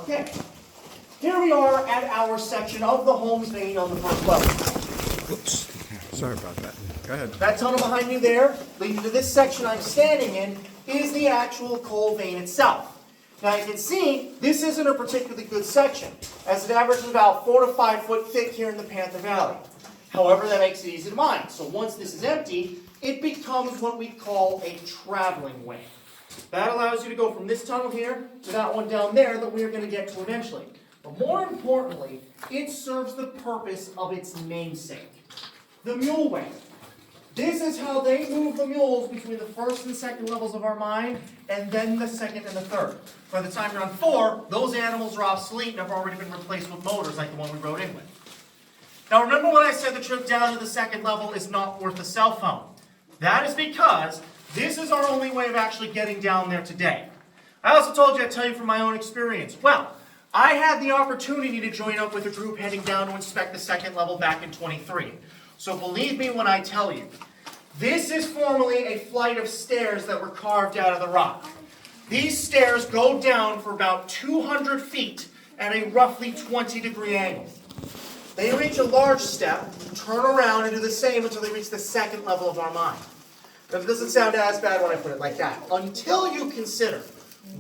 Okay, here we are at our section of the Holmes vein on the first level. Whoops. Sorry about that. Go ahead. That tunnel behind you there, leading to this section I'm standing in, is the actual coal vein itself. Now you can see, this isn't a particularly good section, as it averages about 4 to 5 foot thick here in the Panther Valley. However, that makes it easy to mine. So once this is empty, it becomes what we call a traveling way. That allows you to go from this tunnel here to that one down there that we're going to get to eventually. But more importantly, it serves the purpose of its namesake, the mule way. This is how they move the mules between the first and second levels of our mine, and then the second and the third. By the time you're on 4, those animals are obsolete and have already been replaced with motors like the one we rode in with. Now remember when I said the trip down to the second level is not worth a cell phone? That is because this is our only way of actually getting down there today. I also told you I'd tell you from my own experience. Well, I had the opportunity to join up with a group heading down to inspect the second level back in 23. So believe me when I tell you, this is formerly a flight of stairs that were carved out of the rock. These stairs go down for about 200 feet at a roughly 20-degree angle. They reach a large step, turn around, and do the same until they reach the second level of our mine. Now, it doesn't sound as bad when I put it like that. Until you consider,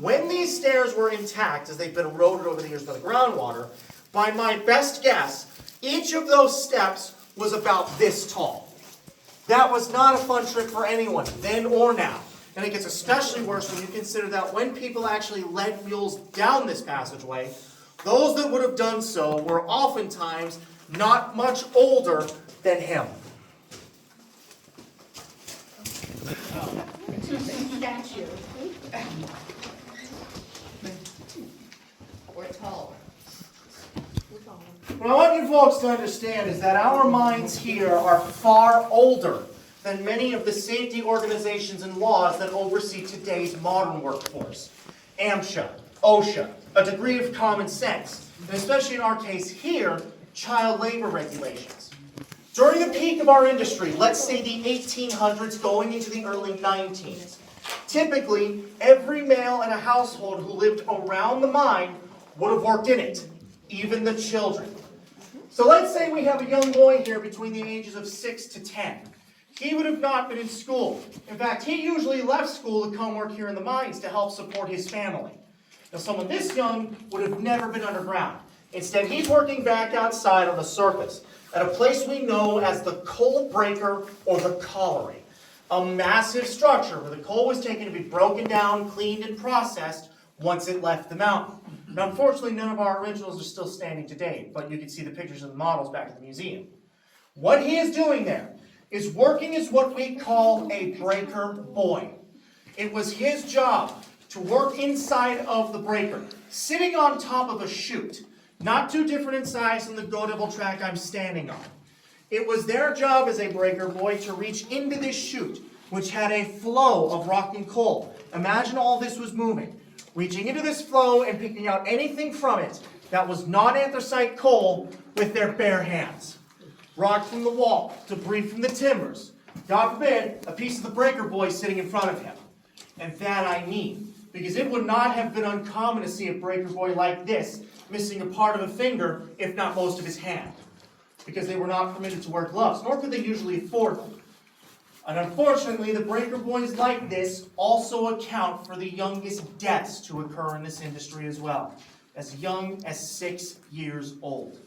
when these stairs were intact, as they've been eroded over the years by the groundwater, by my best guess, each of those steps was about this tall. That was not a fun trip for anyone, then or now. And it gets especially worse when you consider that when people actually led mules down this passageway, those that would have done so were oftentimes not much older than him. Statue. Or taller. What I want you folks to understand is that our mines here are far older than many of the safety organizations and laws that oversee today's modern workforce. AMSHA, OSHA, a degree of common sense, and especially in our case here, child labor regulations. During the peak of our industry, let's say the 1800s going into the early 19s, typically every male in a household who lived around the mine would have worked in it, even the children. So let's say we have a young boy here between the ages of 6 to 10. He would have not been in school. In fact, he usually left school to come work here in the mines to help support his family. Now, someone this young would have never been underground. Instead, he's working back outside on the surface at a place we know as the coal breaker or the colliery, a massive structure where the coal was taken to be broken down, cleaned, and processed once it left the mountain. Now, unfortunately, none of our originals are still standing today, but you can see the pictures of the models back at the museum. What he is doing there is working as what we call a breaker boy. It was his job to work inside of the breaker, sitting on top of a chute, not too different in size from the Go Devil track I'm standing on. It was their job as a breaker boy to reach into this chute, which had a flow of rock and coal. Imagine all this was moving, reaching into this flow and picking out anything from it that was not anthracite coal with their bare hands. Rock from the wall, debris from the timbers, God forbid, a piece of the breaker boy sitting in front of him. And that I mean, because it would not have been uncommon to see a breaker boy like this missing a part of a finger, if not most of his hand, because they were not permitted to wear gloves, nor could they usually afford them. And unfortunately, the breaker boys like this also account for the youngest deaths to occur in this industry as well, as young as 6 years old.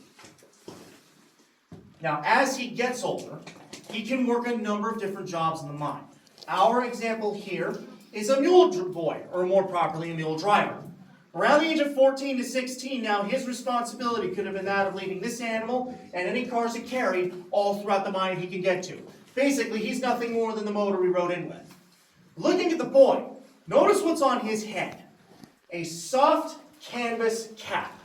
Now, as he gets older, he can work a number of different jobs in the mine. Our example here is a mule boy, or more properly, a mule driver. Around the age of 14 to 16 now, his responsibility could have been that of leading this animal and any cars it carried all throughout the mine he could get to. Basically, he's nothing more than the motor we rode in with. Looking at the boy, notice what's on his head. A soft canvas cap.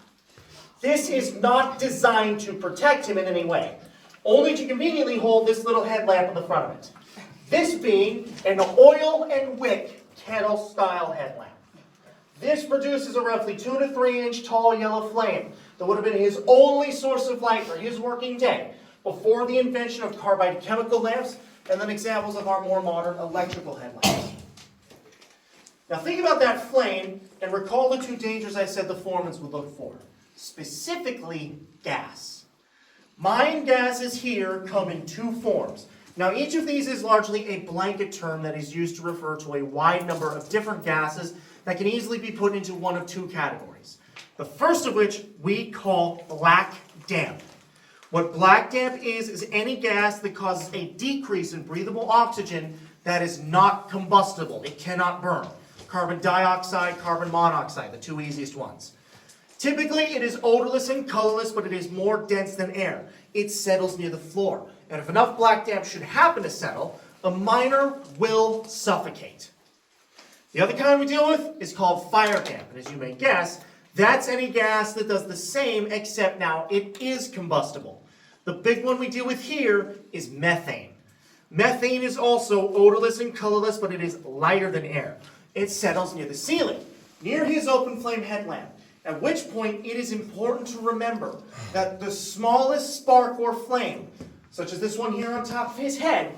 This is not designed to protect him in any way, only to conveniently hold this little headlamp on the front of it. This being an oil and wick kettle style headlamp. This produces a roughly 2 to 3 inch tall yellow flame that would have been his only source of light for his working day before the invention of carbide chemical lamps and then examples of our more modern electrical headlamps. Now think about that flame And recall the two dangers I said the foremans would look for. Specifically, gas. Mine gases here come in two forms. Now each of these is largely a blanket term that is used to refer to a wide number of different gases that can easily be put into one of two categories. The first of which we call black damp. What black damp is any gas that causes a decrease in breathable oxygen that is not combustible. It cannot burn. Carbon dioxide, carbon monoxide, the two easiest ones. Typically, it is odorless and colorless, but it is more dense than air. It settles near the floor. And if enough black damp should happen to settle, a miner will suffocate. The other kind we deal with is called fire damp. And as you may guess, that's any gas that does the same, except now it is combustible. The big one we deal with here is methane. Methane is also odorless and colorless, but it is lighter than air. It settles near the ceiling, near his open flame headlamp, at which point it is important to remember that the smallest spark or flame, such as this one here on top of his head,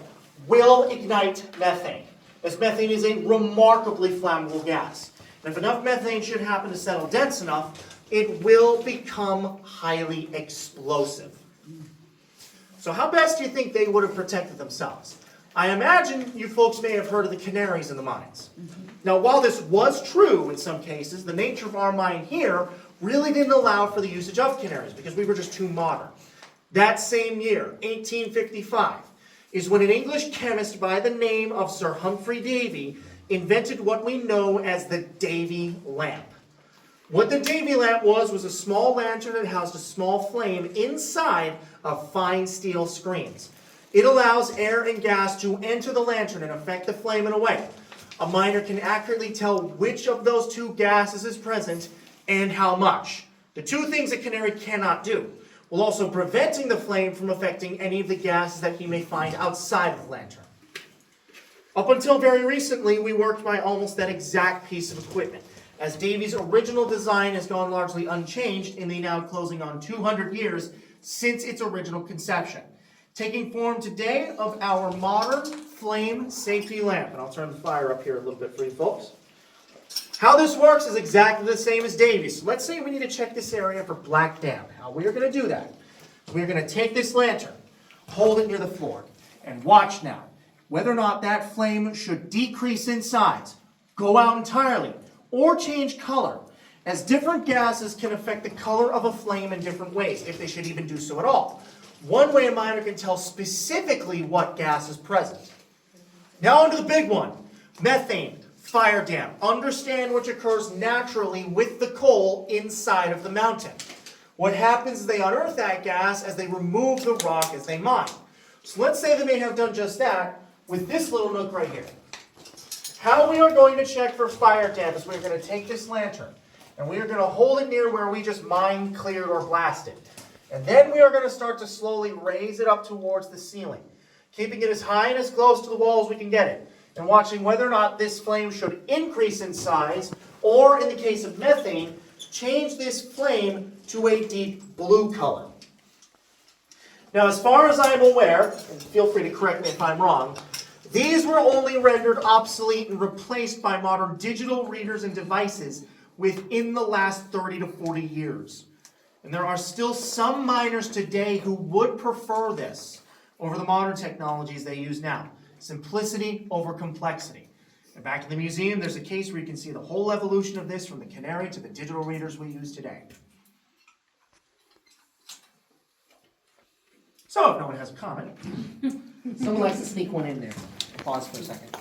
will ignite methane, as methane is a remarkably flammable gas. And if enough methane should happen to settle dense enough, it will become highly explosive. So how best do you think they would have protected themselves? I imagine you folks may have heard of the canaries in the mines. Now, while this was true in some cases, the nature of our mine here really didn't allow for the usage of canaries because we were just too modern. That same year, 1855, is when an English chemist by the name of Sir Humphrey Davy invented what we know as the Davy lamp. What the Davy lamp was a small lantern that housed a small flame inside of fine steel screens. It allows air and gas to enter the lantern and affect the flame in a way. A miner can accurately tell which of those two gases is present and how much. The two things a canary cannot do, while also preventing the flame from affecting any of the gases that he may find outside of the lantern. Up until very recently, we worked by almost that exact piece of equipment, as Davy's original design has gone largely unchanged in the now closing on 200 years since its original conception, taking form today of our modern flame safety lamp. And I'll turn the fire up here a little bit for you folks. How this works is exactly the same as Davy's. So let's say we need to check this area for black damp. How we're going to do that, we're going to take this lantern, hold it near the floor, and watch now whether or not that flame should decrease in size, go out entirely, or change color, as different gases can affect the color of a flame in different ways, if they should even do so at all. One way a miner can tell specifically what gas is present. Now on to the big one, methane, fire damp. Understand which occurs naturally with the coal inside of the mountain. What happens is they unearth that gas as they remove the rock as they mine. So let's say they may have done just that with this little nook right here. How we are going to check for fire damp is we're going to take this lantern and we are going to hold it near where we just mined, cleared, or blasted. And then we are going to start to slowly raise it up towards the ceiling, keeping it as high and as close to the wall as we can get it, and watching whether or not this flame should increase in size, or in the case of methane, change this flame to a deep blue color. Now, as far as I'm aware, and feel free to correct me if I'm wrong, these were only rendered obsolete and replaced by modern digital readers and devices within the last 30 to 40 years. And there are still some miners today who would prefer this over the modern technologies they use now. Simplicity over complexity. And back in the museum, there's a case where you can see the whole evolution of this from the canary to the digital readers we use today. So, if no one has a comment, someone likes to sneak one in there. Pause for a second.